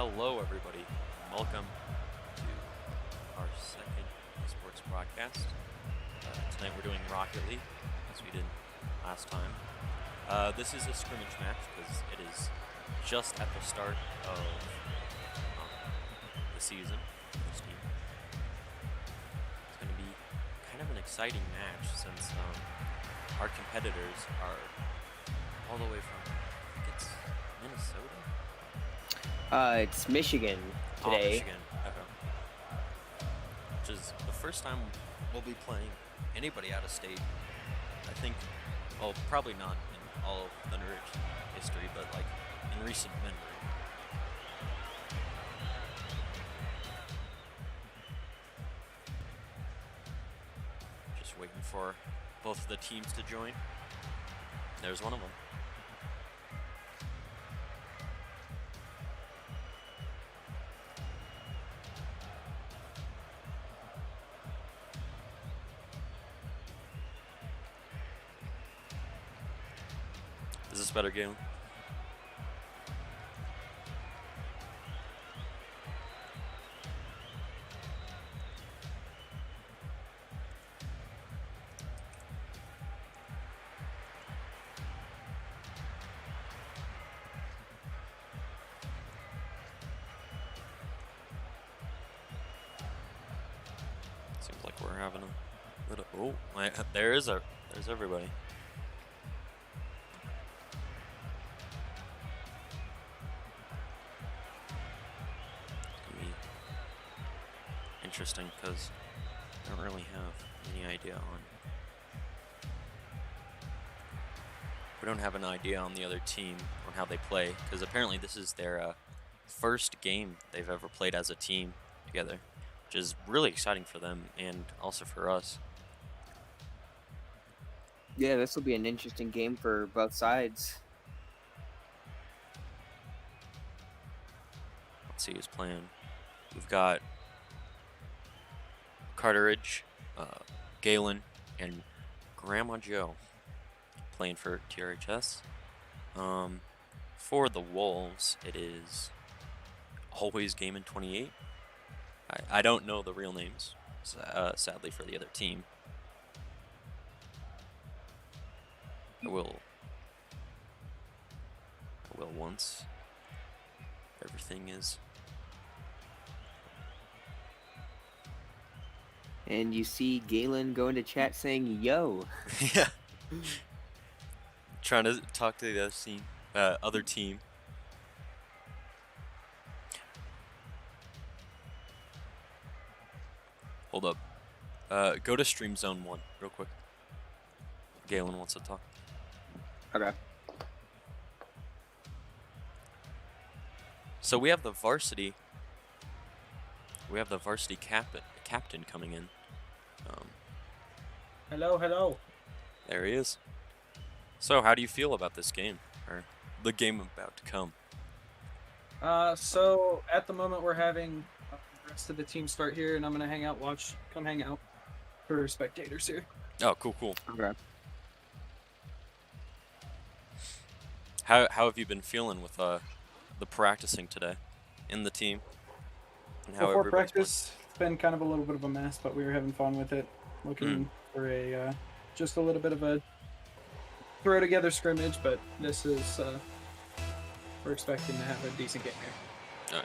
Hello, everybody. Welcome to our second esports broadcast. Tonight we're doing Rocket League, as we did last time. This is a scrimmage match because it is just at the start of the season for this team. It's going to be kind of an exciting match since our competitors are all the way from, I think it's Minnesota? It's Michigan today. Oh, Michigan. Okay. Which is the first time we'll be playing anybody out of state. I think, well, probably not in all of Thunderidge history, but like in recent memory. Just waiting for both of the teams to join. There's one of them. Is this better, Galen? Seems like we're having a little. Oh, there's everybody. Interesting because I don't really have any idea on. We don't have an idea on the other team on how they play because apparently this is their first game they've ever played as a team together, which is really exciting for them and also for us. Yeah, this will be an interesting game for both sides. Let's see who's playing. We've got Carteridge, Galen, and Grandma Joe playing for TRHS. For the Wolves, it is always Gaming 28. I don't know the real names, sadly, for the other team. I will once everything is. And you see Galen go into chat saying, yo. Yeah. Trying to talk to the other team. Hold up. Go to Stream Zone 1 real quick. Galen wants to talk. Okay. So we have the varsity. We have the varsity captain coming in. Hello. There he is. So how do you feel about this game, or the game about to come? So at the moment we're having the rest of the team start here, and I'm gonna come hang out for spectators here. Oh, cool. Okay. How have you been feeling with the practicing today in the team? And how Before everybody's practice, it's been kind of a little bit of a mess, but we were having fun with it. Looking for a just a little bit of a throw together scrimmage, but this is we're expecting to have a decent game here. Oh,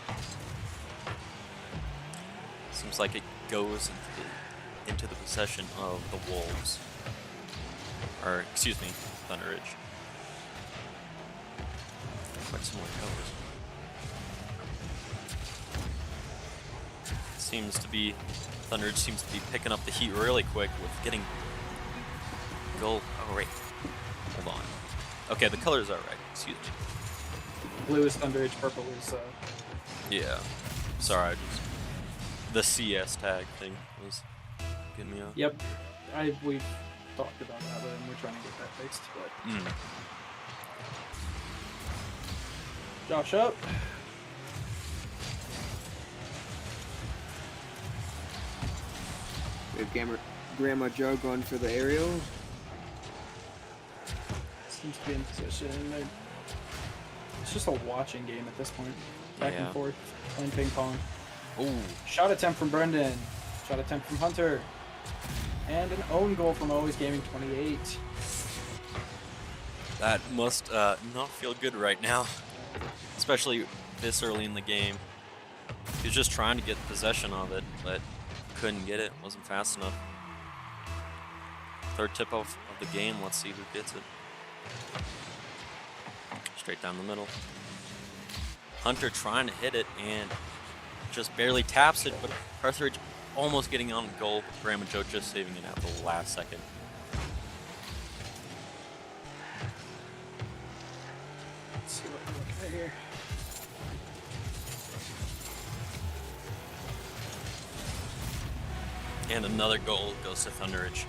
yeah. Seems like it goes into the possession of the Wolves. Or, excuse me, Thunderidge. Quite similar colors. Thunderidge seems to be picking up the heat really quick with getting goal. Oh, right. Hold on. Okay, the colors are right. Excuse me. Blue is Thunderidge, purple is Yeah. Sorry, the CS tag thing was getting me off. Yep. We've talked about that, and we're trying to get that fixed. But Josh up. We have Grandma Joe going for the aerial. Seems to be in position. just a watching game at this point. Back and Yeah. forth, playing ping pong. Ooh. Shot attempt from Brendan. Shot attempt from Hunter. And an own goal from Always Gaming 28. That must not feel good right now, especially this early in the game. He was just trying to get possession of it, but couldn't get it. Wasn't fast enough. Third tip of the game. Let's see who gets it. Straight down the middle. Hunter trying to hit it and just barely taps it, but Carthage almost getting on goal. Grandma Joe just saving it at the last second. Let's see what we're looking at here. And another goal goes to Thunderidge.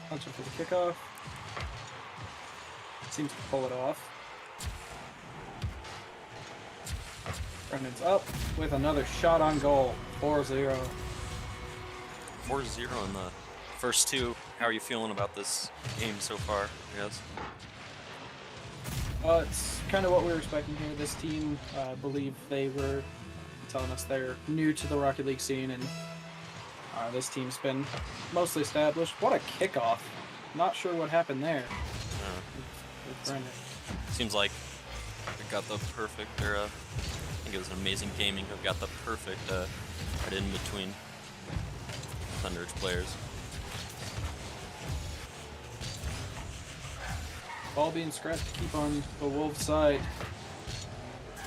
Hunter for the kickoff. Seems to pull it off. Brendan's up with another shot on goal. 4-0. 4-0 in the first two. How are you feeling about this game so far, I guess? It's kind of what we were expecting here. This team, I believe they were telling us they're new to the Rocket League scene, and this team's been mostly established. What a kickoff. Not sure what happened there with Brendan. Seems like we got the perfect, or I think it was an Amazing Gaming who got the perfect right in between Thunderidge players. Ball being scrapped to keep on the Wolves' side.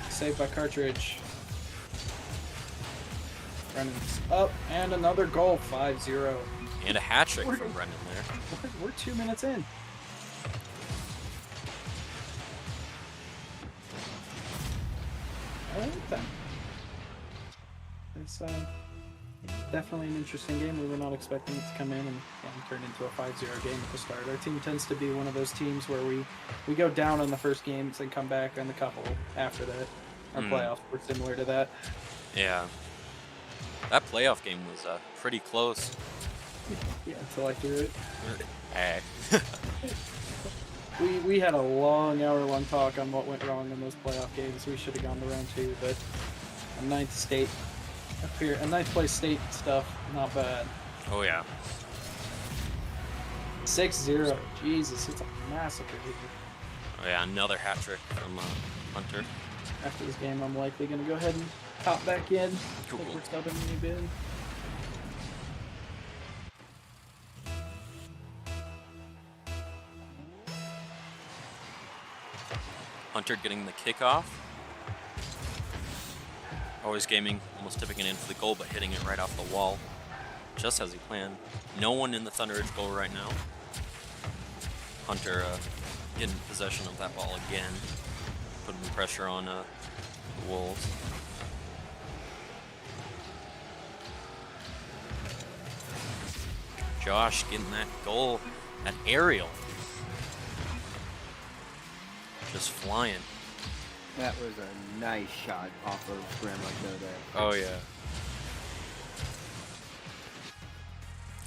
Saved by Cartridge. Brennan's up, and another goal, 5-0. And a hat trick from Brendan there. We're 2 minutes in. All right, then. It's definitely an interesting game. We were not expecting it to come in and turn into a 5-0 game at the start. Our team tends to be one of those teams where we go down on the first games and come back on the couple after that. Our playoffs were similar to that. Yeah. That playoff game was pretty close. Yeah, until I threw it. Hey. We had a long hour-long talk on what went wrong in those playoff games. We should have gone to round 2, but a ninth place state stuff, not bad. Oh yeah. 6-0. Jesus, it's a massacre here. Oh yeah, another hat trick from Hunter. After this game, I'm likely going to go ahead and hop back in. Cool. I think we're subbing me bid. Hunter getting the kickoff. Always Gaming almost tipping it in for the goal, but hitting it right off the wall, just as he planned. No one in the Thunderidge goal right now. Hunter getting possession of that ball again, putting pressure on the Wolves. Josh getting that goal, that aerial. Just flying. That was a nice shot off of Grandma Joe there. Oh yeah.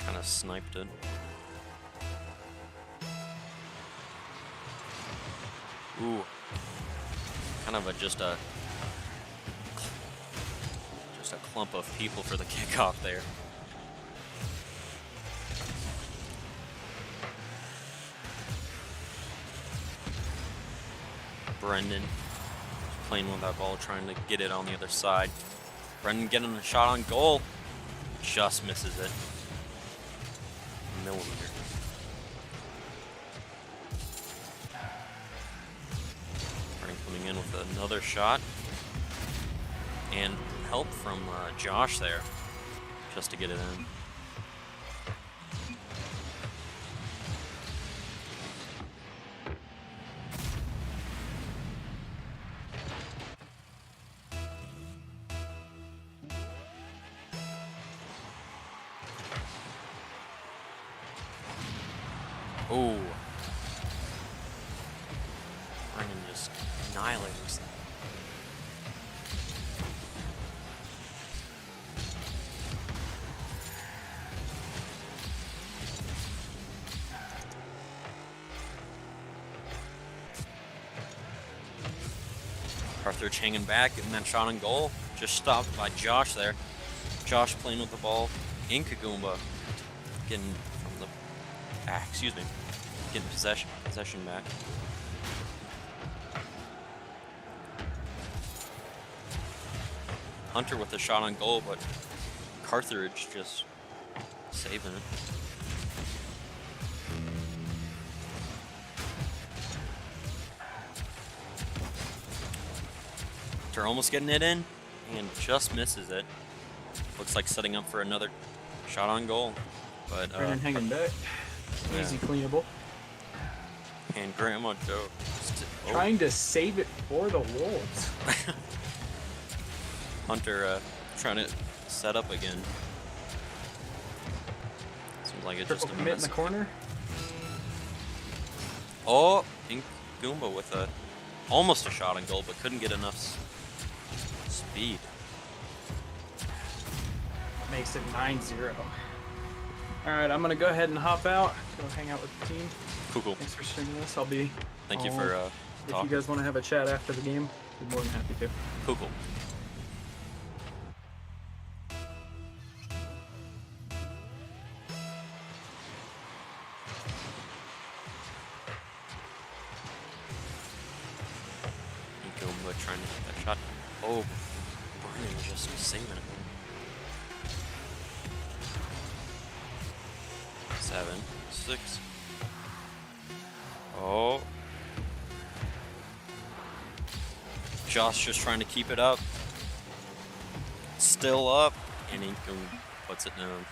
Kind of sniped it. Ooh. Kind of just a clump of people for the kickoff there. Brendan playing with that ball, trying to get it on the other side. Brendan getting a shot on goal. Just misses it. Millimeter. Brendan coming in with another shot. And help from Josh there, just to get it in. Ooh. Brendan just annihilates Carthage hanging back, getting that shot on goal. Just stopped by Josh there. Josh playing with the ball. Inkagumba getting from the getting possession back. Hunter with a shot on goal, but Carthage just saving it. Hunter almost getting it in and just misses it. Looks like setting up for another shot on goal, but Brandon hanging back. yeah. Easy cleanable. And Grandma Joe Trying to save it for the Wolves. Hunter trying to set up again. Seems like it's Triple just a commit in mess. the corner. Oh, Goomba with almost a shot on goal, but couldn't get enough speed. Makes it 9-0. All right, I'm gonna go ahead and hop out. Go hang out with the team. Cool. Thanks for streaming this. I'll be. Thank you for If talking. you guys want to have a chat after the game, I'd be more than happy to. Cool. Goomba trying to hit that shot. Oh, Brian just saving it. 7, 6. Oh. Josh just trying to keep it up. Still up. And Inkum puts it down.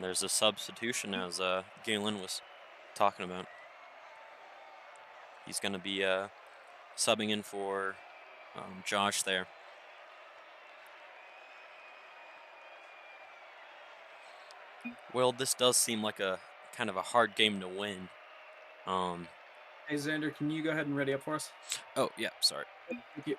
There's a substitution, as Galen was talking about. He's going to be subbing in for Josh there. Well, this does seem like a kind of a hard game to win. Hey Xander, can you go ahead and ready up for us? Oh, yeah, sorry. Thank you.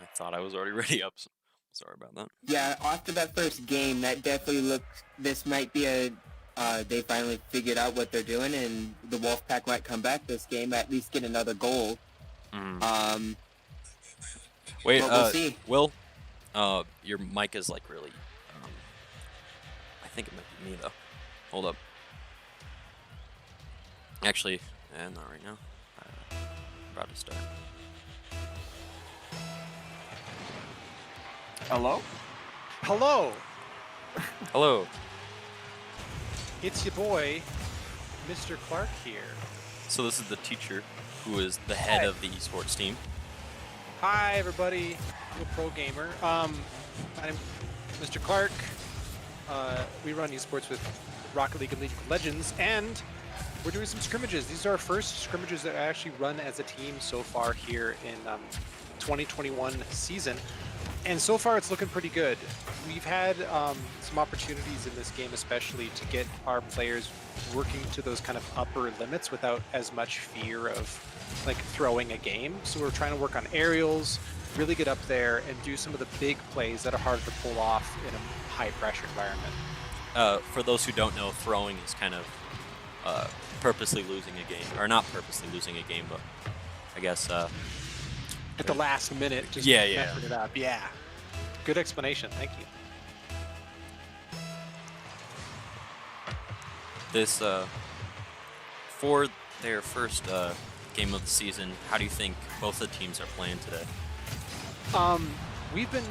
I thought I was already ready up. So sorry about that. Yeah, after that first game, that definitely looked. This might be a. They finally figured out what they're doing, and the Wolfpack might come back this game, at least get another goal. Wait, but we'll see. Will, your mic is like really. I think it might be me though. Hold up. Actually, not right now. About to start. Hello? Hello, Hello. it's your boy, Mr. Clark here. So this is the teacher who is the head of the esports team. Hi, everybody. I'm a pro gamer. I'm Mr. Clark. We run esports with Rocket League and League of Legends, and we're doing some scrimmages. These are our first scrimmages that I actually run as a team so far here in 2021 season. And so far, it's looking pretty good. We've had some opportunities in this game, especially to get our players working to those kind of upper limits without as much fear of like throwing a game. So we're trying to work on aerials, really get up there and do some of the big plays that are hard to pull off in a high pressure environment. For those who don't know, throwing is kind of purposely losing a game, or not purposely losing a game, but I guess. At the last minute, just Yeah. messing it up. Yeah. Good explanation. Thank you. This for their first game of the season, how do you think both the teams are playing today? We've been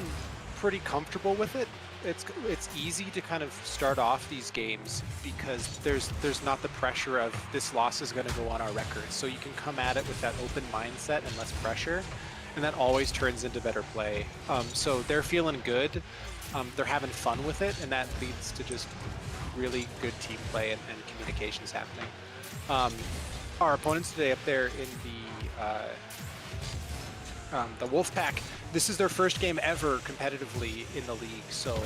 pretty comfortable with it. It's easy to kind of start off these games because there's not the pressure of this loss is going to go on our record. So you can come at it with that open mindset and less pressure, and that always turns into better play. So they're feeling good. They're having fun with it, and that leads to just really good team play and communications happening. Our opponents today up there in the The Wolfpack, this is their first game ever competitively in the league, so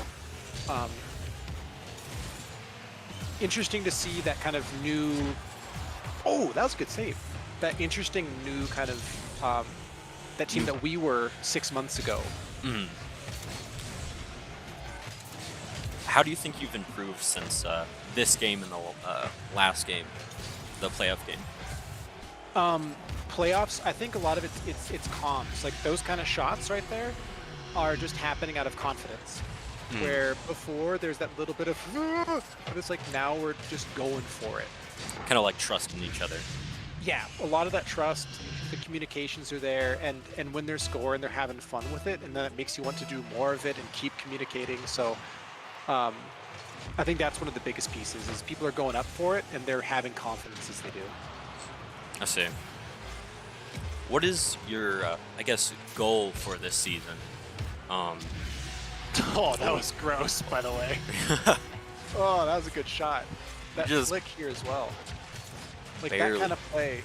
interesting to see that kind of new. Oh, that was a good save. That interesting new kind of that team that we were 6 months ago. Mm. How do you think you've improved since this game and the last game, the playoff game? Playoffs, I think a lot of it's comms. Like those kind of shots right there are just happening out of confidence. Where before there's that little bit of, but it's like now we're just going for it. Kind of like trusting each other. Yeah, a lot of that trust, the communications are there, and when they're scoring, they're having fun with it, and then it makes you want to do more of it and keep communicating. So I think that's one of the biggest pieces, is people are going up for it, and they're having confidence as they do. I see. What is your, I guess, goal for this season? Oh, that was gross, by the way. Oh, that was a good shot. That flick here as well. Like barely. that kind of play.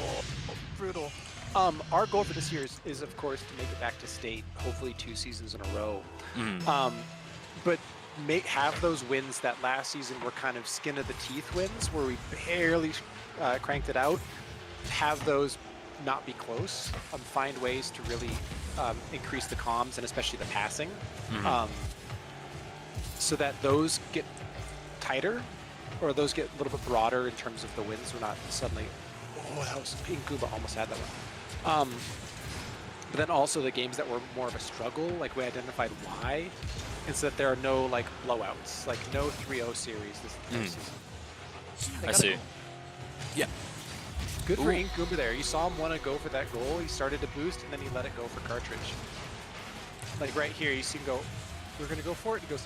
Oh, brutal. Our goal for this year is of course to make it back to state, hopefully 2 seasons in a row. But have those wins that last season were kind of skin of the teeth wins, where we barely cranked it out. Have those not be close. Find ways to really increase the comms and especially the passing, so that those get tighter, or those get a little bit broader in terms of the wins. We're not suddenly, oh, that was Pink Kuba almost had that one. But then also the games that were more of a struggle, like we identified why, and so that there are no like blowouts, like no 3-0 series this season. I see. Yeah. Good for Inkooba there. You saw him want to go for that goal. He started to boost, and then he let it go for Cartridge. Like right here, you see him go, we're going to go for it. He goes,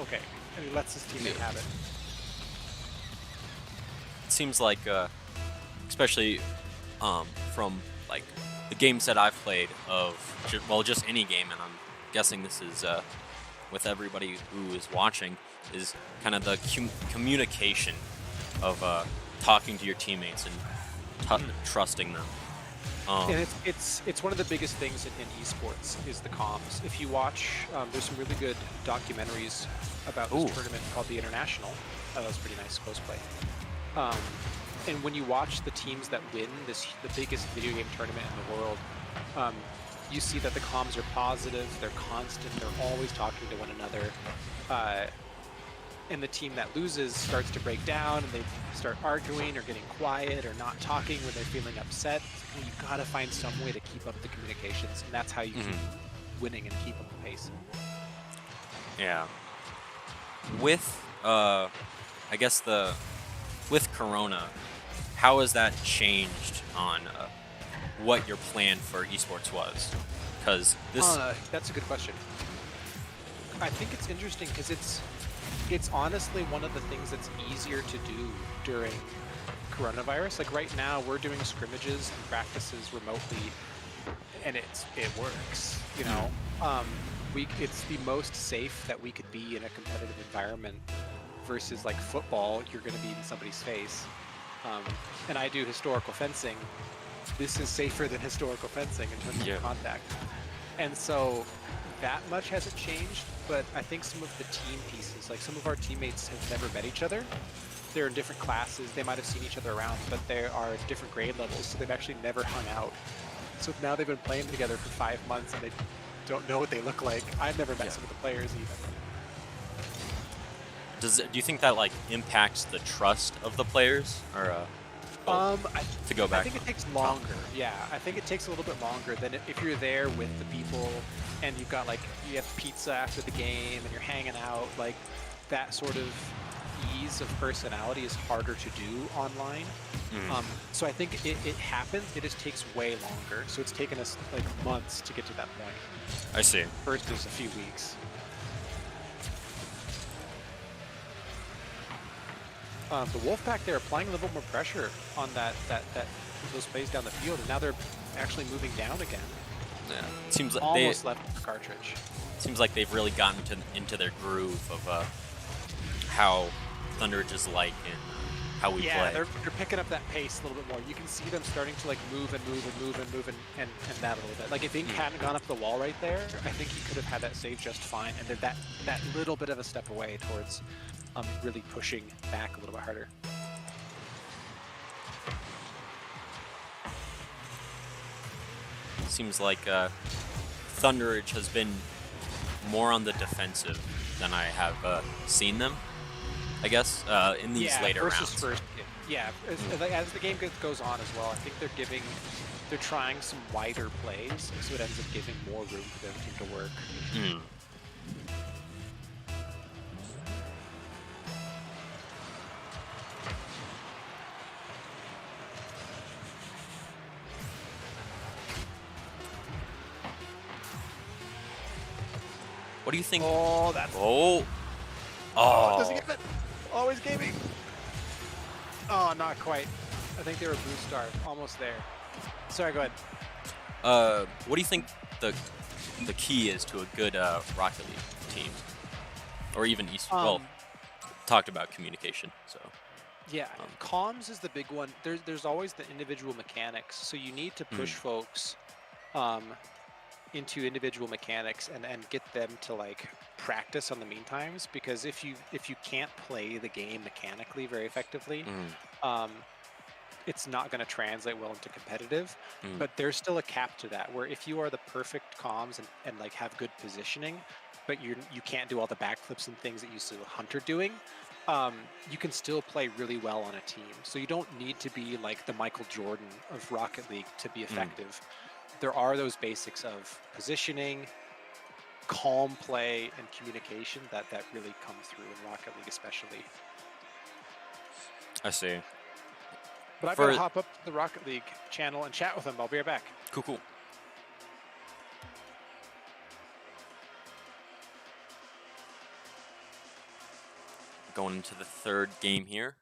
okay. And he lets his teammate have it. It seems like, especially from like the games that I've played of, just any game, and I'm guessing this is with everybody who is watching, is kind of the communication of talking to your teammates and trusting them. And it's one of the biggest things in esports is the comms. If you watch, there's some really good documentaries about this tournament called The International. That was pretty nice close play. And when you watch the teams that win the biggest video game tournament in the world, you see that the comms are positive, they're constant, they're always talking to one another. And the team that loses starts to break down, and they start arguing or getting quiet or not talking when they're feeling upset. It's like, you gotta find some way to keep up the communications, and that's how you keep winning and keep up the pace. Yeah. With, I guess with Corona, how has that changed on what your plan for esports was? Because this... that's a good question. I think it's interesting because it's honestly one of the things that's easier to do during coronavirus. Like right now, we're doing scrimmages and practices remotely, and it works. You know, it's the most safe that we could be in a competitive environment. Versus like football, you're going to be in somebody's face. And I do historical fencing. This is safer than historical fencing in terms of contact. And so that much hasn't changed, but I think some of the team pieces, like some of our teammates have never met each other. They're in different classes, they might have seen each other around, but they are different grade levels, so they've actually never hung out. So now they've been playing together for 5 months and they don't know what they look like. I've never met some of the players even. Do you think that like impacts the trust of the players, or to go back? I think it takes longer. Yeah, I think it takes a little bit longer than if you're there with the people and you've got you have pizza after the game and you're hanging out. Like that sort of ease of personality is harder to do online. So I think it happens. It just takes way longer. So it's taken us like months to get to that point. I see. First, there's a few weeks. The Wolfpack, they're applying a little more pressure on those plays down the field, and now they're actually moving down again. Yeah, it seems like almost left the cartridge. Seems like they've really gotten into their groove of how Thunderidge is like and how we Yeah, play. they're picking up that pace a little bit more. You can see them starting to like move and that a little bit. Like if Ink hadn't gone up the wall right there, I think he could have had that save just fine. And they're that little bit of a step away towards really pushing back a little bit harder. Seems like Thunderidge has been more on the defensive than I have seen them, I guess, in these later rounds. First, yeah, as the game goes on as well, I think they're trying some wider plays, so it ends up giving more room for their team to work. Mm. What do you think? Oh, that's... Oh! Oh, does he get it? Always gaming. Oh, not quite. I think they were boost star. Almost there. Sorry, go ahead. What do you think the key is to a good Rocket League team? Or even East? Well, talked about communication, so. Yeah, comms is the big one. There's always the individual mechanics, so you need to push folks into individual mechanics and get them to like practice on the mean times, because if you can't play the game mechanically very effectively, it's not going to translate well into competitive. But there's still a cap to that, where if you are the perfect comms and like have good positioning, but you can't do all the backflips and things that you see Hunter doing, you can still play really well on a team. So you don't need to be like the Michael Jordan of Rocket League to be effective. There are those basics of positioning, calm play, and communication that really come through in Rocket League especially. I see. But I've got to hop up to the Rocket League channel and chat with them. I'll be right back. Cool. Going into the third game here.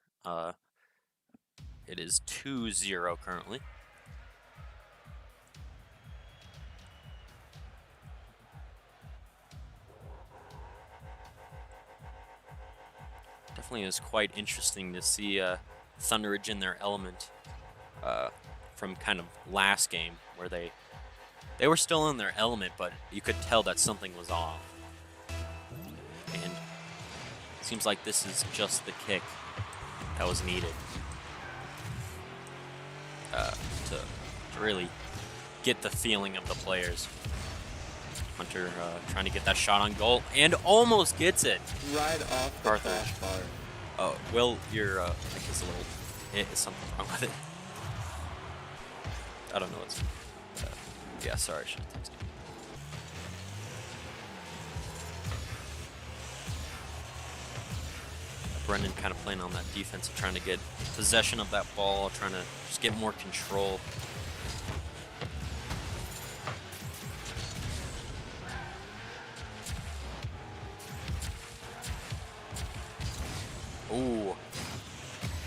It is 2-0 currently. Definitely is quite interesting to see Thunderidge in their element from kind of last game, where they were still in their element, but you could tell that something was off. And it seems like this is just the kick that was needed to really get the feeling of the players. Hunter trying to get that shot on goal and almost gets it. Right off the crossbar. Oh, Will, you're I guess is something wrong with it. I don't know what's. Yeah, sorry, I should have texted you. Brendan kind of playing on that defense, trying to get possession of that ball, trying to just get more control. Ooh,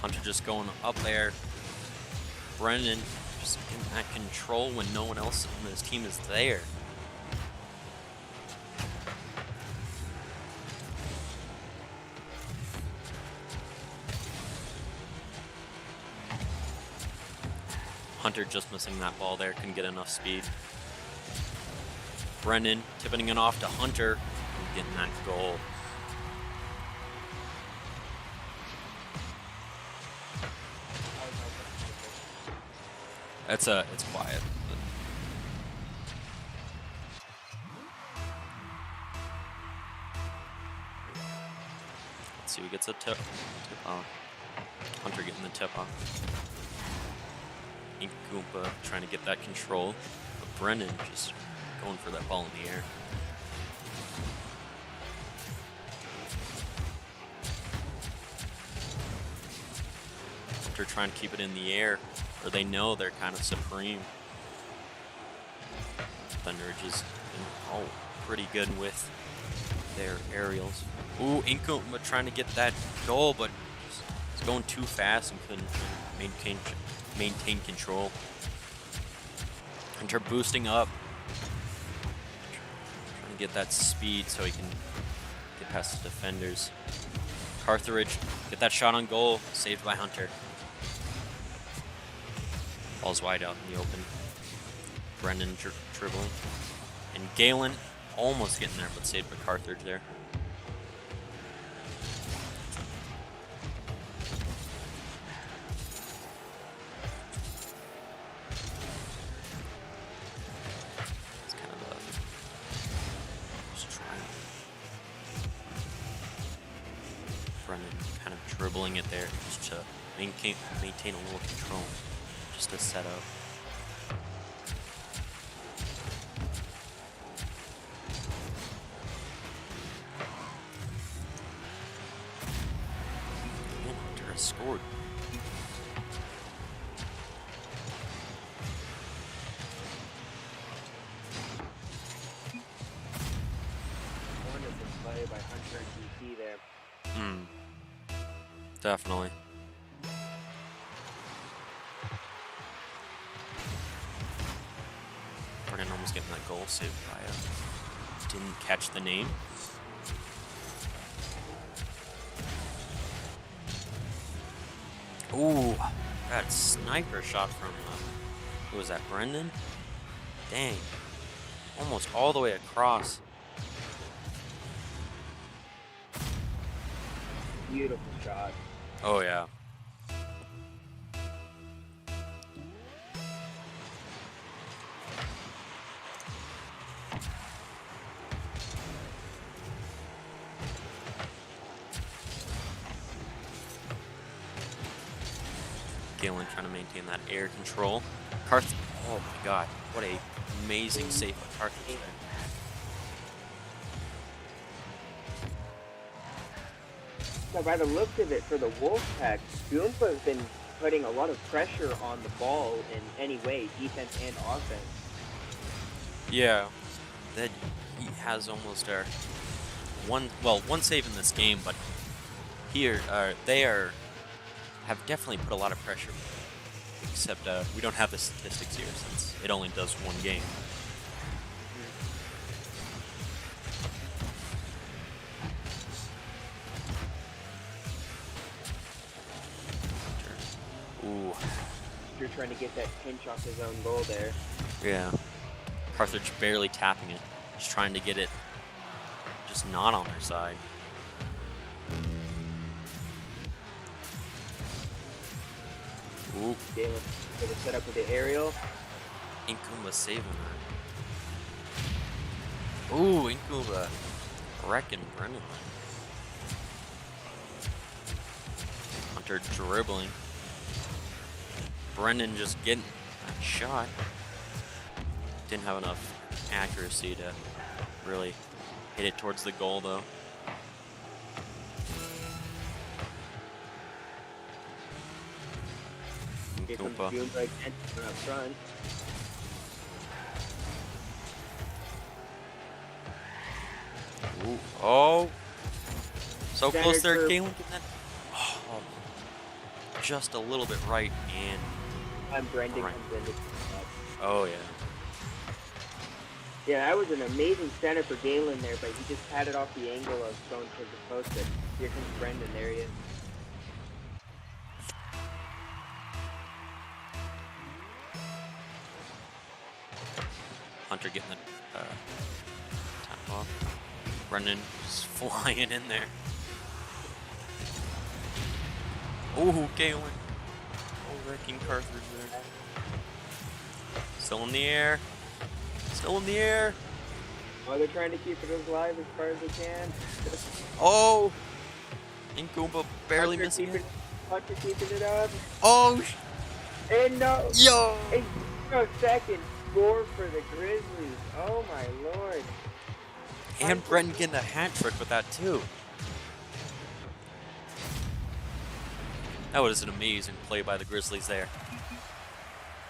Hunter just going up there. Brendan just getting that control when no one else on his team is there. Hunter just missing that ball there, couldn't get enough speed. Brendan tipping it off to Hunter and getting that goal. It's quiet. Let's see who gets a tip off. Hunter getting the tip off. Ink Goomba trying to get that control, but Brendan just going for that ball in the air. Hunter trying to keep it in the air, or they know they're kind of supreme. Thunderidge is pretty good with their aerials. Ooh, Ink Goomba trying to get that goal, but it's going too fast and couldn't maintain control. Hunter boosting up, trying to get that speed so he can get past the defenders. Carthage, get that shot on goal, saved by Hunter. Ball's wide out in the open. Brendan dribbling. And Galen almost getting there, but saved by Carthage there. It's kind of a strike. Brendan kind of dribbling it there just to maintain a little control, just to set up. Scored. Wonderful play by Hunter and DC there. Definitely. Brennan almost getting that goal saved by didn't catch the name. Ooh, that sniper shot from, who was that, Brendan? Dang. Almost all the way across. Beautiful shot. Oh, yeah. Galen trying to maintain that air control. Oh my god, what a amazing save by Carthage there. So by the look of it, for the Wolfpack, Goomba has been putting a lot of pressure on the ball in any way, defense and offense. Yeah, that he has almost our one save in this game, but here they have definitely put a lot of pressure. Except we don't have the statistics here since it only does one game. Ooh. You're trying to get that pinch off his own goal there. Yeah. Carthage barely tapping it. Just trying to get it just not on their side. Ooh. Galen for the setup with the aerial. Inkumba saving that. Ooh, Inkumba wrecking Brendan. Hunter dribbling. Brendan just getting that shot. Didn't have enough accuracy to really hit it towards the goal though. Here comes Goomba. Goomba again up front. Ooh. Oh. So Center close there, curve. Galen. Getting that. Oh. Just a little bit right and. And Brendan Right. comes in to pick up. Oh, yeah. Yeah, that was an amazing center for Galen there, but he just had it off the angle of going towards the post. But here comes Brendan. There he is. Hunter getting the tap off. Brendan just flying in there. Ooh, Galen. Oh, wrecking Carthage there. Still in the air. Still in the air. Oh, they're trying to keep it as live as far as they can. Oh! Inkumba barely Hunter missing keeping, it. Hunter keeping it up. Oh! And no. Yo! A second score for the Grizzlies. Oh my lord. And Brendan getting a hat trick with that too. That was an amazing play by the Grizzlies there.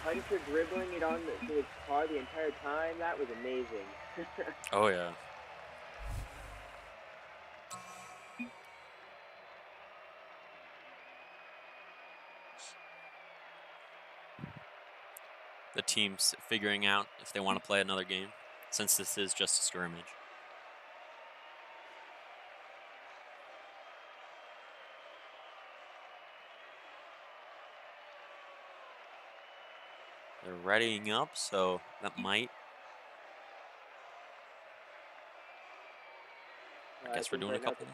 Hunter dribbling it on to his car the entire time. That was amazing. Oh yeah. The team's figuring out if they want to play another game, since this is just a scrimmage. They're readying up, so that might. I guess we're doing a couple.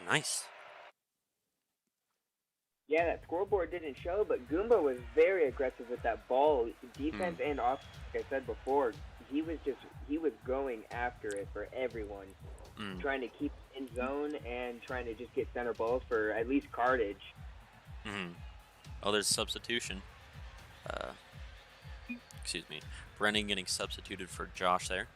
Nice. Yeah, that scoreboard didn't show, but Goomba was very aggressive with that ball. Defense and offense, like I said before, he was going after it for everyone. Trying to keep in zone and trying to just get center balls for at least Cartage. Oh, there's substitution. Excuse me. Brennan getting substituted for Josh there.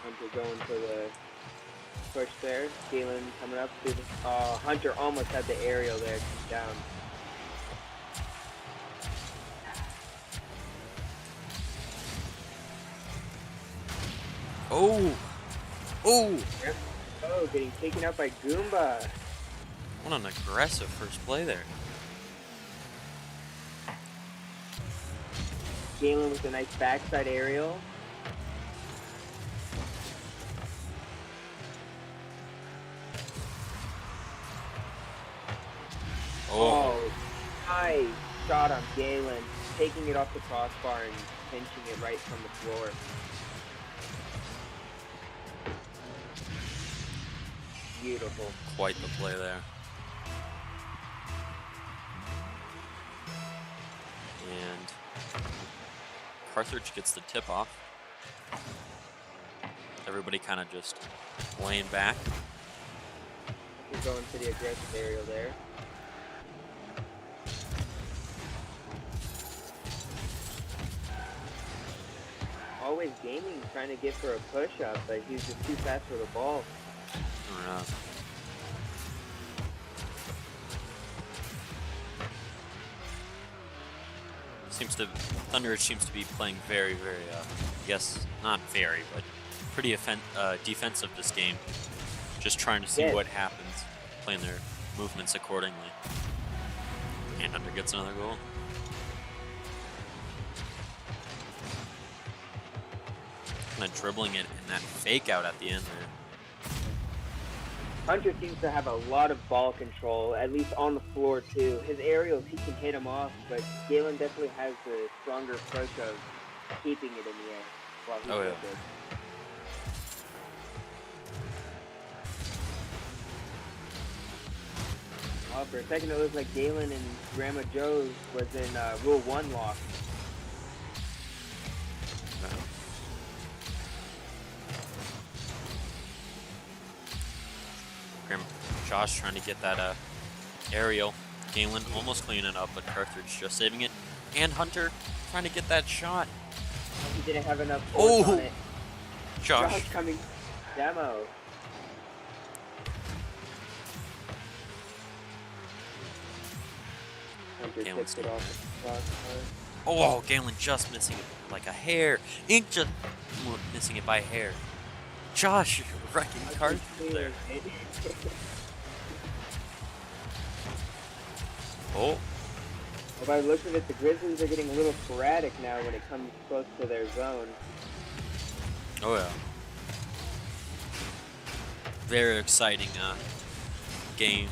Hunter going for the push there. Galen coming up. Hunter almost had the aerial there down. Oh! Oh! Oh, getting taken out by Goomba. What an aggressive first play there. Galen with a nice backside aerial. Oh, nice shot on Galen. Taking it off the crossbar and pinching it right from the floor. Beautiful. Quite the play there. And Carthage gets the tip off. Everybody kind of just laying back. He's going for the aggressive aerial there. Always gaming, trying to get for a push-up, but he's just too fast for the ball. Thunder seems to be playing very, very, yes, not very, but pretty defensive this game. Just trying to see what happens, playing their movements accordingly. And Thunder gets another goal. Kind of dribbling it in that fake out at the end there. Hunter seems to have a lot of ball control, at least on the floor too. His aerials, he can hit them off, but Galen definitely has the stronger approach of keeping it in the air while he's good. Oh, for a second it looked like Galen and Grandma Joe's was in Rule 1 lock. Josh trying to get that aerial. Galen almost cleaning it up, but Carthage just saving it. And Hunter trying to get that shot. He didn't have enough force on it. Josh coming demo. Hunter tips it off. Oh, Galen just missing it like a hair. Ink just missing it by a hair. Josh wrecking Carthage there. Oh. Well, by the looks of it, the Grizzlies are getting a little sporadic now when it comes close to their zone. Oh, yeah. Very exciting game.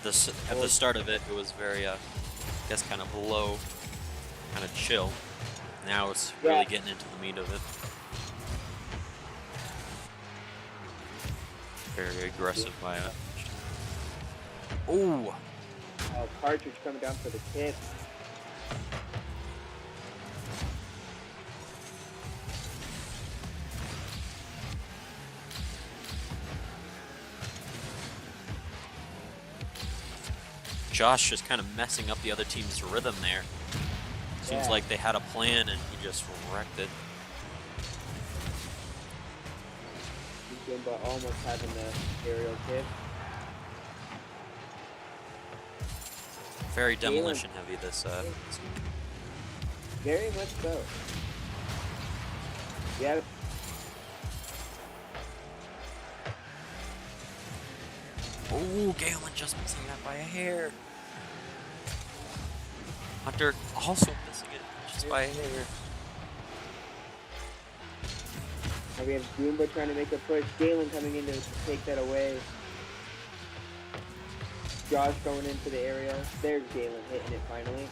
At the start of it, it was very, I guess, kind of low, kind of chill. Now it's really getting into the meat of it. Very aggressive by it. Oh! Oh, Cartridge coming down for the tip. Josh just kind of messing up the other team's rhythm there. Seems like they had a plan and he just wrecked it. Goomba almost having the aerial tip. Very demolition heavy this Very much so. Yeah. Oh, Galen just missing that by a hair. Hunter also missing it just by a hair. And we have Goomba trying to make a push. Galen coming in to take that away. Josh going into the area. There's Galen hitting it finally.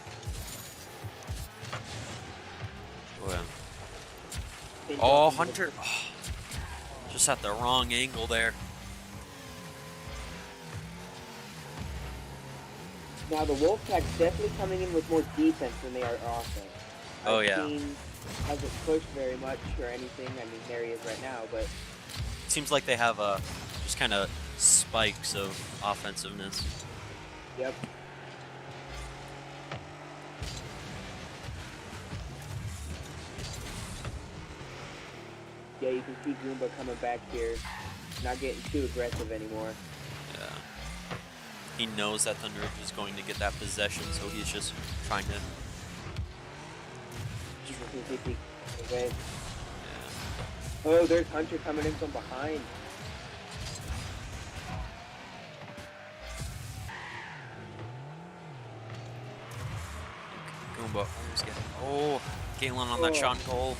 Oh, yeah. Oh, Hunter. Oh, just at the wrong angle there. Now the Wolfpack's definitely coming in with more defense than they are offense. Oh, Our yeah. team hasn't pushed very much or anything. I mean, there he is right now, but It seems like they have just kind of spikes of offensiveness. yep. Yeah, you can see Goomba coming back here, not getting too aggressive anymore. Yeah. He knows that Thunder is going to get that possession, so he's just trying to. Okay. Yeah. Oh, there's Hunter coming in from behind. Goomba almost getting. Oh, Galen on that shot goal.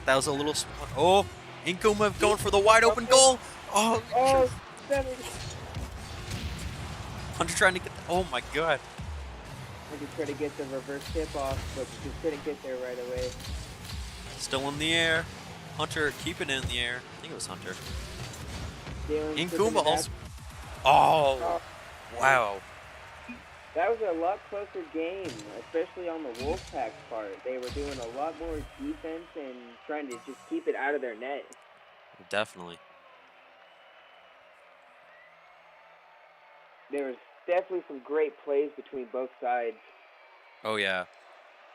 That was a little. Oh, Goomba going for the wide open goal. Oh, Oh, Hunter trying to get. Oh my God. I just try to get the reverse tip off, but just couldn't get there right away. Still in the air. Hunter keeping it in the air. I think it was Hunter. Galen Goomba also. Oh, wow. That was a lot closer game, especially on the Wolfpack's part. They were doing a lot more defense and trying to just keep it out of their net. Definitely. There was definitely some great plays between both sides. Oh yeah.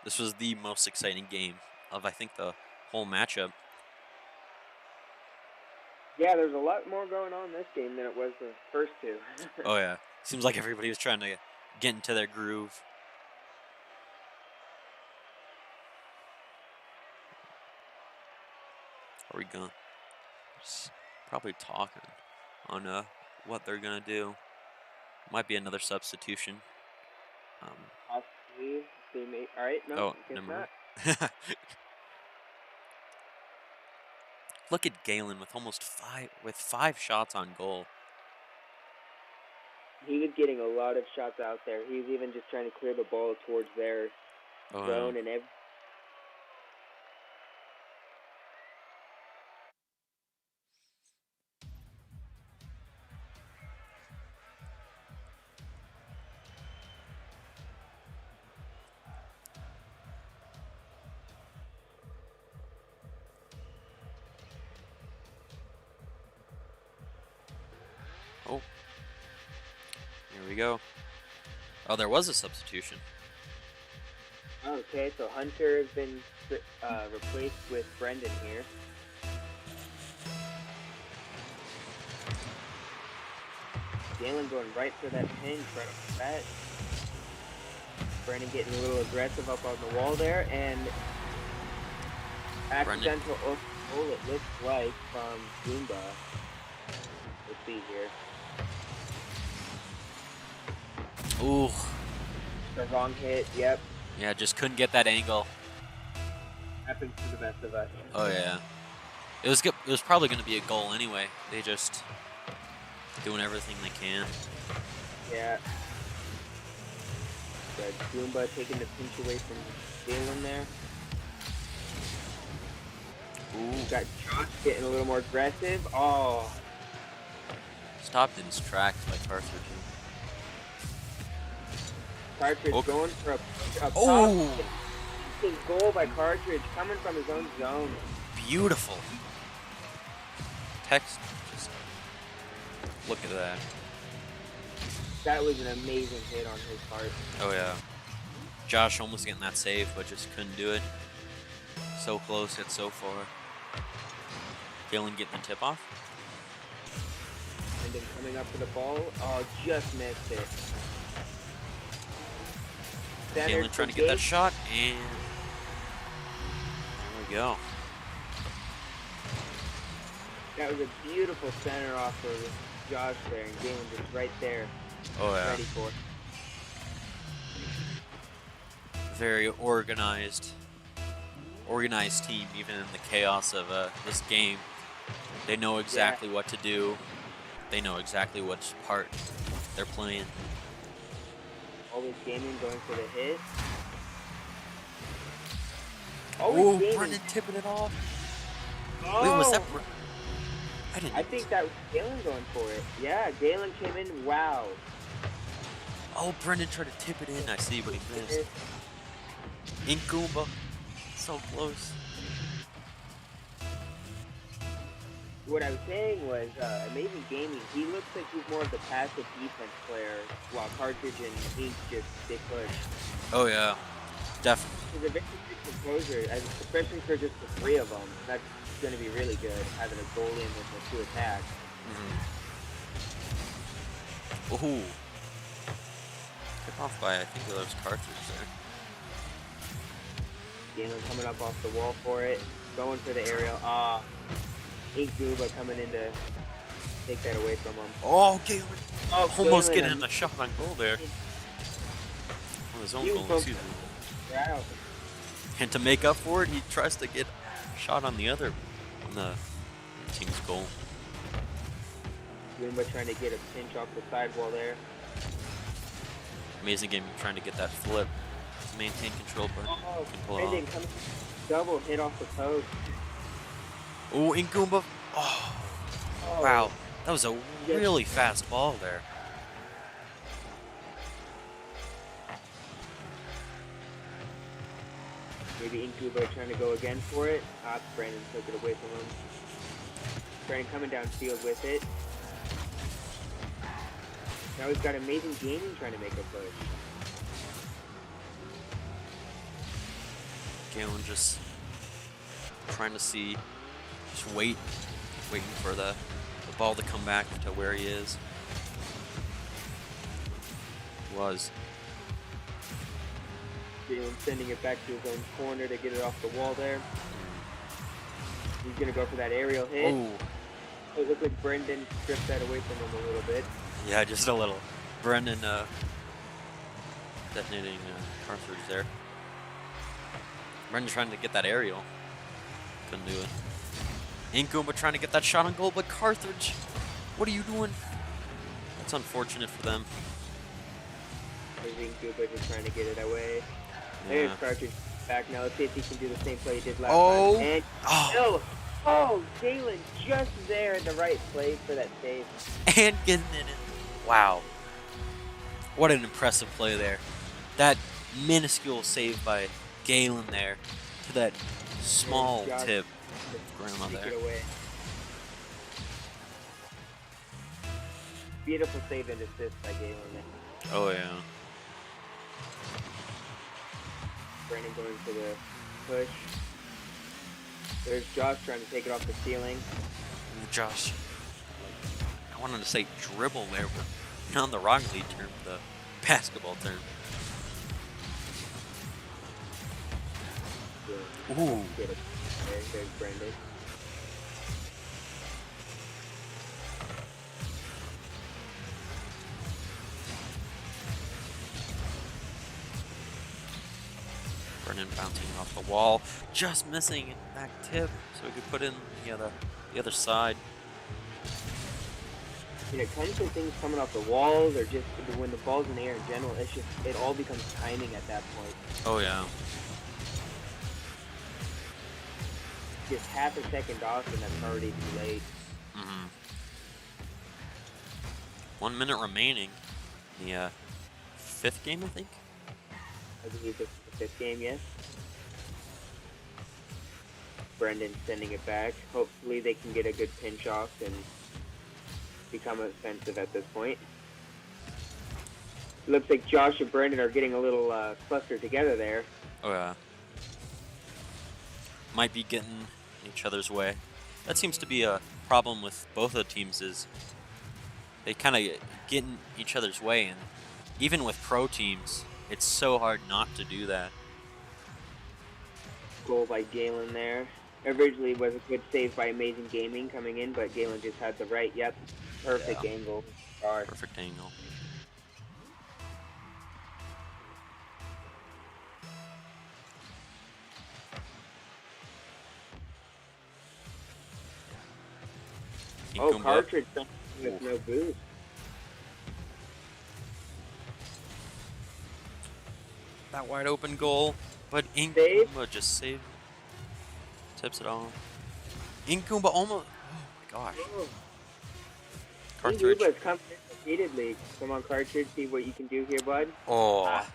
This was the most exciting game of, I think, the whole matchup. Yeah, there's a lot more going on this game than it was the first two. Oh yeah. Seems like everybody was trying to get into their groove. Are we gonna just probably talking on what they're gonna do? Might be another substitution. Possibly. They may. All right. No. Oh, guess never not. mind. Look at Galen with five shots on goal. He was getting a lot of shots out there. He was even just trying to clear the ball towards their zone and everything. Oh, here we go. Oh, there was a substitution. Okay, so Hunter has been replaced with Brendan here. Galen going right for that pinch right off the bat. Brendan getting a little aggressive up on the wall there, and accidental goal it looks like from Goomba. Let's see here. Ooh. The wrong hit, yep. Yeah, just couldn't get that angle. Happens to the best of us. Oh yeah. It was good. It was probably going to be a goal anyway. They just doing everything they can. Yeah. Good. Goomba taking the pinch away from Galen there. Ooh. Got Josh getting a little more aggressive. Oh. Stopped in his tracks by Carthage. Cartridge Okay. going for a Oh! goal by Cartridge coming from his own zone. Beautiful. Text. Just look at that. That was an amazing hit on his part. Oh yeah. Josh almost getting that save, but just couldn't do it. So close, hit so far. Galen getting the tip off. And then coming up for the ball. Oh, just missed it. Galen trying to get that shot, and there we go. That was a beautiful center off for Josh there, and Galen just right there. Oh yeah. Ready for it. Very organized. organized team, even in the chaos of this game. They know exactly what to do. They know exactly which part they're playing. Always gaming, going for the hit. Oh, Brendan tipping it off. Oh. Wait, was that I think that was Galen going for it. Yeah, Galen came in. Wow. Oh, Brendan tried to tip it in. I see, but he missed. Goomba. So close. What I was saying was, Amazing Gaming, he looks like he's more of the passive defense player, while Cartridge and Ink just, they push. Oh, yeah. Definitely. He's a very good composer, especially for just the three of them. That's going to be really good, having a goalie and then the two attacks. Ooh. Tip off by, I think it was Cartridge there. Galen coming up off the wall for it, going for the aerial. Ink Gooba coming in to take that away from him. Oh, Galen. Oh, almost Galen, getting a shot on goal there. On his own goal, excuse me. Wow. And to make up for it, he tries to get a shot on the team's goal. Goomba trying to get a pinch off the sidewall there. Amazing Game trying to get that flip to maintain control, but can pull it Brendan off. coming double hit off the post. Oh, Goomba. Oh, wow. That was a really fast ball there. Maybe Incubo trying to go again for it. Brandon took it away from him. Brandon coming downfield with it. Now he's got Amazing Gaming trying to make a push. Galen just trying to see, just waiting for the ball to come back to where he is. Galen sending it back to his own corner to get it off the wall there. He's going to go for that aerial hit. Oh. It looked like Brendan stripped that away from him a little bit. Yeah, just a little. Brendan detonating Cartridge there. Brendan trying to get that aerial. Couldn't do it. Goomba trying to get that shot on goal, but Cartridge, what are you doing? That's unfortunate for them. There's Goomba just trying to get it away. Yeah. There's Cartridge back now. Let's see if he can do the same play he did last time. And Galen just there in the right place for that save. And getting it in. Wow. What an impressive play there. That minuscule save by Galen there to that small tip. Grandma there. Beautiful save and assist by Galen there. Oh, yeah. Brandon going for the push. There's Josh trying to take it off the ceiling. Ooh, Josh. I wanted to say dribble there, but not the Rocket League term, the basketball term. Ooh. There's Brendan. Brendan bouncing off the wall, just missing it back tip, so we could put in the other side. When it comes to things coming off the walls, or just when the ball's in the air in general, it all becomes timing at that point. Oh yeah. Just half a second off, and that's already too late. 1 minute remaining. The fifth game, I think. I believe this is the fifth game, yes. Brendan sending it back. Hopefully they can get a good pinch off and become offensive at this point. Looks like Josh and Brendan are getting a little clustered together there. Oh yeah. Might be getting each other's way. That seems to be a problem with both of the teams, is they kind of get in each other's way, and even with pro teams, it's so hard not to do that. Goal by Galen there. Originally was a good save by Amazing Gaming coming in, but Galen just had the right, perfect angle. Perfect angle. Oh, Inkumba. cartridge with no boost. That wide open goal, but Save. Inkumba just saved. Tips it off. Inkumba almost. Oh my gosh. Oh. Cartridge. Inkumba's coming in repeatedly. Come on, cartridge, see what you can do here, bud. Oh. Ah.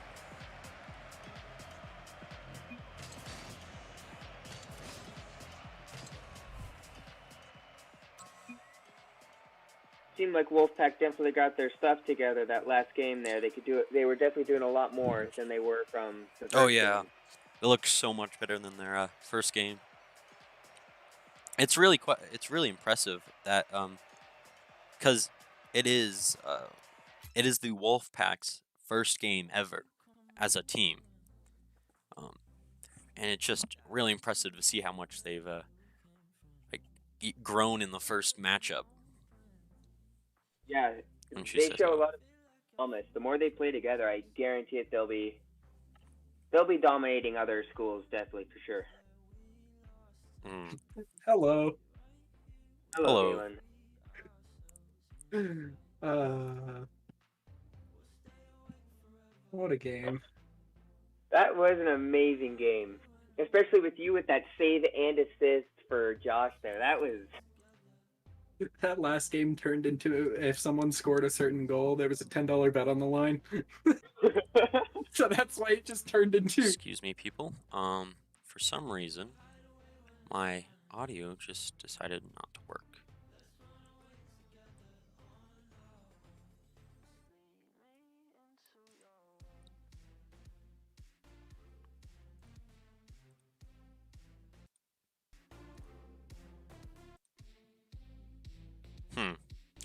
Seemed like Wolfpack definitely got their stuff together that last game there. They could do it. They were definitely doing a lot more than they were from the first Oh yeah, game. they look so much better than their first game. It's really impressive that because it is the Wolfpack's first game ever as a team, and it's just really impressive to see how much they've grown in the first matchup. Yeah, they show a lot of promise. The more they play together, I guarantee it. They'll be dominating other schools, definitely for sure. Mm. Hello. Hello, Galen. What a game. That was an amazing game, especially with you with that save and assist for Josh there. That last game turned into if someone scored a certain goal, there was a $10 bet on the line. So that's why it just turned into. Excuse me, people. For some reason, my audio just decided not to work.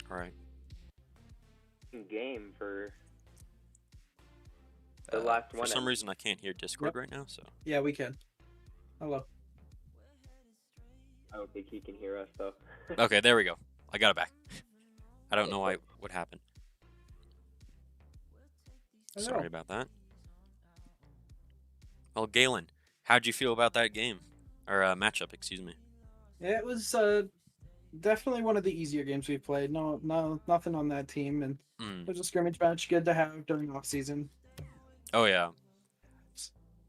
All right. Game for the last one. For some reason, I can't hear Discord right now. So. Yeah, we can. Hello. I don't think he can hear us though. Okay, there we go. I got it back. I don't know what happened. Sorry about that. Well, Galen, how'd you feel about that game or matchup? Excuse me. It was definitely one of the easier games we've played. No, nothing on that team, and it was a scrimmage match. Good to have during off season. Oh yeah.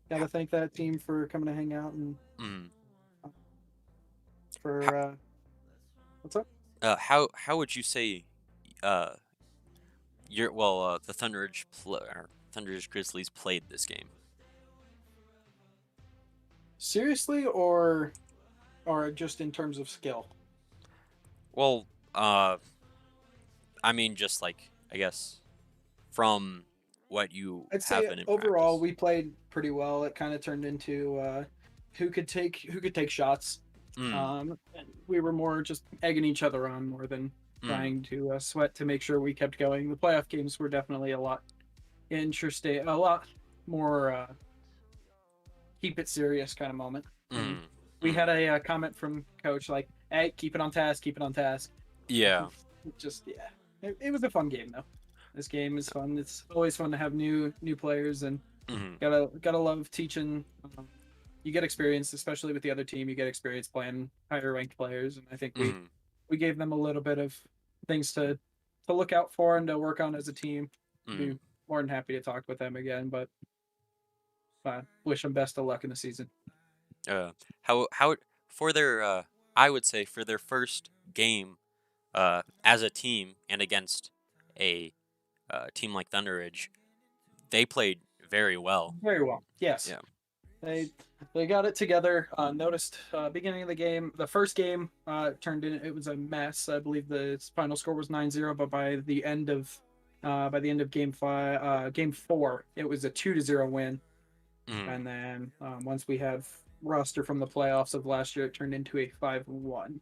Gotta thank that team for coming to hang out and for what's up? How would you say the Thunderidge Grizzlies played this game? Seriously, or just in terms of skill? Well, I mean, just like I guess from what you I'd have say been in overall practice. we played pretty well. It kind of turned into who could take shots. We were more just egging each other on more than trying to sweat to make sure we kept going. The playoff games were definitely a lot interesting, a lot more keep it serious kind of moment. We had a comment from coach like, "Hey, keep it on task, keep it on task." Yeah. It was a fun game though. This game is fun. It's always fun to have new players, and gotta love teaching. You get experience, especially with the other team. You get experience playing higher ranked players, and I think we gave them a little bit of things to look out for and to work on as a team. Be more than happy to talk with them again, but wish them best of luck in the season. How for their I would say for their first game as a team and against a team like Thunderidge, they played very well. Very well, yes. Yeah. They got it together. Noticed beginning of the game, the first game turned in. It was a mess. I believe the final score was 9-0, but by the end of game 4, it was a 2-0 win. And then once we have roster from the playoffs of last year, it turned into a 5-1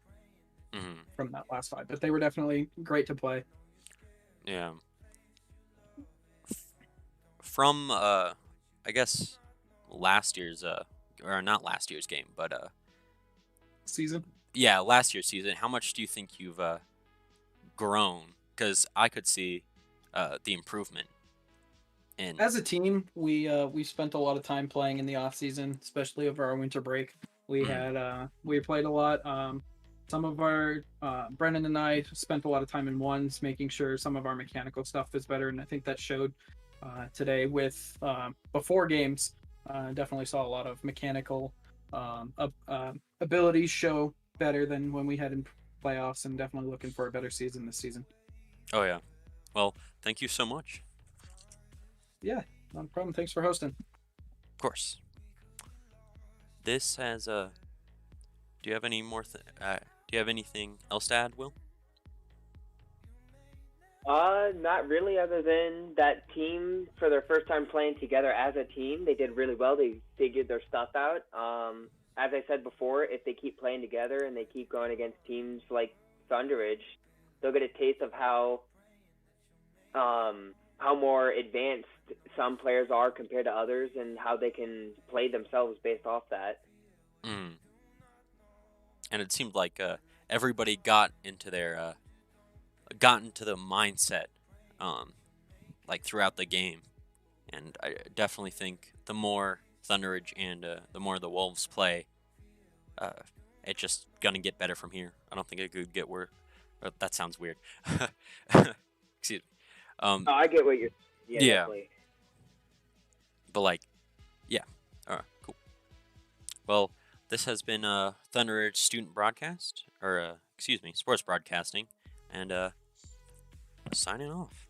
from that last 5. But they were definitely great to play. Yeah. From I guess last year's or not last year's game, but season. Yeah, last year's season. How much do you think you've grown? Because I could see the improvement. As a team, we spent a lot of time playing in the off season, especially over our winter break. We had we played a lot. some of our Brennan and I spent a lot of time in ones, making sure some of our mechanical stuff is better, and I think that showed today with before games. Definitely saw a lot of mechanical abilities show better than when we had in playoffs, and definitely looking for a better season this season. Oh yeah. Well, thank you so much. Yeah, no problem. Thanks for hosting. Of course. This has a. Do you have any more? Do you have anything else to add, Will? Not really, other than that team, for their first time playing together as a team, they did really well. They figured their stuff out. As I said before, if they keep playing together and they keep going against teams like Thunderidge, they'll get a taste of how more advanced some players are compared to others, and how they can play themselves based off that. And it seemed like everybody got into the mindset, like throughout the game, and I definitely think the more Thunderidge and the more the Wolves play, it's just gonna get better from here. I don't think it could get worse. That sounds weird. Excuse me. I get what you're. Yeah. Definitely. But like, yeah. All right. Cool. Well, this has been Thunderidge student broadcast, or excuse me, sports broadcasting, and signing off.